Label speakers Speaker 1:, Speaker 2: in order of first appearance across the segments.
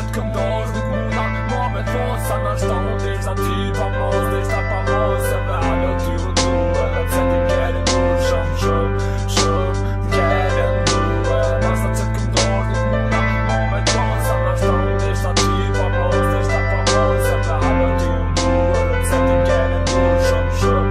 Speaker 1: që t'këndosh nuk muna ma me t'fos sa në shtonë Deshta ty pa mos, deshta pa mos Se me alo ty u du edhe pse ti m'kere du Shumë m'kere du Nasa që t'këndosh nuk muna ma me t'fos sa në shtonë Deshta ty pa mos, deshta pa mos Se me alo ty u du edhe pse ti m'kere du Shumë m'kere du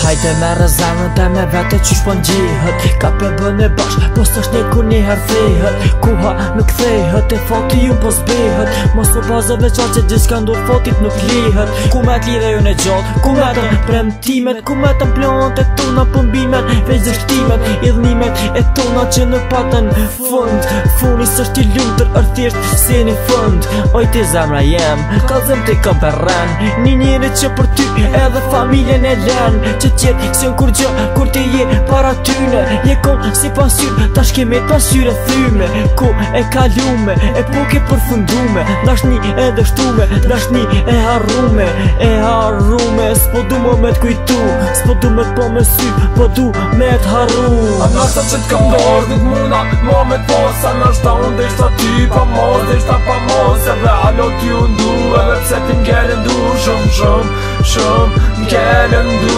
Speaker 2: Hajde me rëzamën dhe me vete qysh po n'gjihet Ka për bëne bashk, po s'tash një kur një her thehet Kuha nuk thehet, e fati ju po s'behet Mos po bazë veçar që gjithë s'ka ndur fatit nuk lihet Ku me t'lidhe ju në gjatë, ku me të premtimet Ku me të planët e tona pëmbimet Veç dështimet, idhnimet e tona që nuk patën fund Funi s'është i lutër, thjesht se një fund Oj ti zemra jem, ka zem t'i kam përren Një njëri që për ty edhe familjen e len Që tjetë se në kur gjë, kur ti je para tyne Je kon si pasyr, ta shkemet pasyre thyme Ku e kalume, e puke përfundume Dashni e dështume, dashni e harrume S'po du me t'kujtu, s'po du me t'po me sy Po du me t'harru
Speaker 1: A nasa që t'këndosh nuk muna ma me t'pos Sa në shtonë deshta ty pa mos, deshta pa mos Edhe alo ty u ndu, edhe pse ti m'kere ndu Shumë m'kere ndu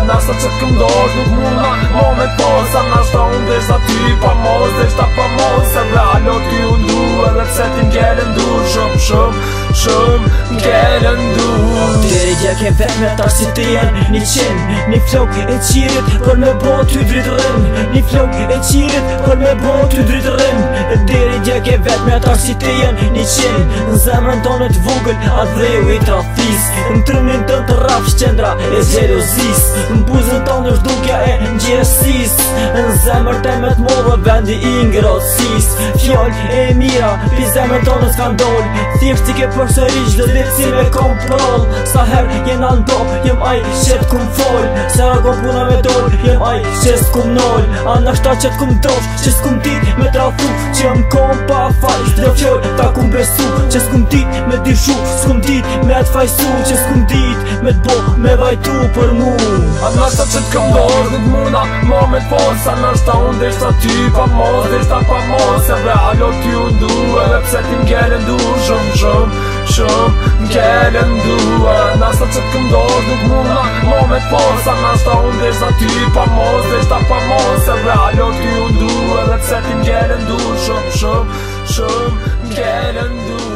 Speaker 1: Nasa që t'këndosh nuk muna ma me t'pos Sa në shtonë deshta ty pa mos, deshta pa mos Edhe alo ty u ndu, edhe pse ti m'kere ndu Shumë m'kere ndu
Speaker 2: Deri gja ke vet me tash si të jenë një qenë Një flok e qirit për me bo ty drit rrim Një flok e qirit për me bo ty drit rrim Deri gja ke vet me tash si të jenë një qenë Në zemrën tonë t'vogël atë dheu i trafis Në trënin të të rafsh qendra e gjelozis Në buzën tonë është dukja e njësis Në zemrë të me t'modhe vendi i ngrotësis Fjall e mira, pi zemrën tonë s'kan doll Thjesht ti ke përsërish dhe ditë si me kontrol Sa her jena ndo, jem aj qet kum fol Se ragon puna me dol, jem aj qet kum nol A nashta qet kum drosh, që s'kum dit me trafu Që jam kom pa fal, dhe fjall ta kum besu Që s'kum dit me dishu, s'kum dit me t'fajsu Që s'kum dit me t'bo, me vajtu për mu
Speaker 1: A nashta që t'këndosh nuk muna ma me t'pos Sa nashta unë deshta ty pa mos, deshta pa mos Edhe alo ty u ndu, edhe pse ti m'kere ndu Shumë m'kere ndu Nasa që t'këndosh nuk muna ma me t'pos Sa nashta unë deshta ty pa mos, deshta pa mos Edhe alo ty u ndu, edhe pse ti m'kere ndu Shumë m'kere ndu